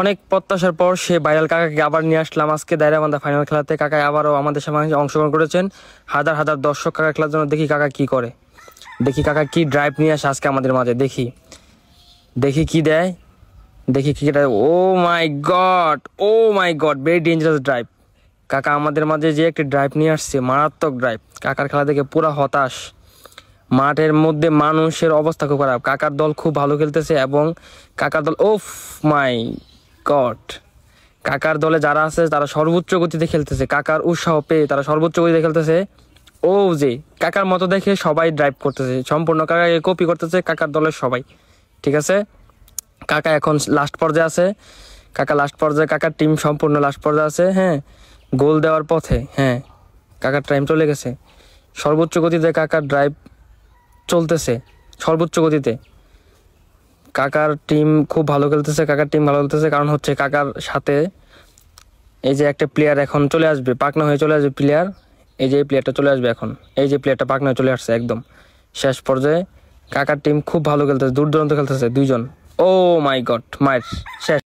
অনেক প্রত্যাশার পর সে ভাইরাল কাকাকে আবার নিয়ে আসলাম আজকে দায়রাবান্ধা ফাইনাল খেলাতে। কাকা আবারও আমাদের সামনে অংশগ্রহণ করেছেন। হাজার হাজার দর্শক কাকা খেলার জন্য। দেখি কাকা কি করে, দেখি কাকা কি ড্রাইভ নিয়ে আসে আজকে আমাদের মাঝে। দেখি দেখি কি দেয়, দেখি কি দেয়। ও মাই গড, ও মাই গড, ভেরি ডেঞ্জারাস ড্রাইভ। কাকা আমাদের মাঝে যে একটি ড্রাইভ নিয়ে আসছে, মারাত্মক ড্রাইভ। কাকার খেলা দেখে পুরা হতাশ। মাঠের মধ্যে মানুষের অবস্থা খুব খারাপ। কাকার দল খুব ভালো খেলতেছে এবং কাকার দল, ওফ মাই গড, কাকার দলে যারা আছে তারা সর্বোচ্চ গতিতে খেলতেছে। কাকার উৎসাহ পেয়ে তারা সর্বোচ্চ গতিতে খেলতেছে। ও যে কাকার মতো দেখে সবাই ড্রাইভ করতেছে, সম্পূর্ণ কাকাকে কপি করতেছে কাকার দলের সবাই। ঠিক আছে, কাকা এখন লাস্ট পর্যায়ে আছে। কাকা লাস্ট পর্যায়ে, কাকার টিম সম্পূর্ণ লাস্ট পর্যায়ে আছে। হ্যাঁ, গোল দেওয়ার পথে। হ্যাঁ, কাকার টাইম চলে গেছে। সর্বোচ্চ গতিতে কাকার ড্রাইভ চলতেছে, সর্বোচ্চ গতিতে। কাকার টিম খুব ভালো খেলতেছে, কাকার টিম ভালো খেলতেছে। কারণ হচ্ছে কাকার সাথে এই যে একটা প্লেয়ার এখন চলে আসবে, পাকনা হয়ে চলে আসবে প্লেয়ার। এই যে প্লেয়ারটা চলে আসবে এখন, এই যে প্লেয়ারটা পাকনা হয়ে চলে আসছে একদম শেষ পর্যায়ে। কাকার টিম খুব ভালো খেলতেছে, দূর দূরান্ত খেলতেছে দুইজন। ও মাই গড, মায়ের শেষ।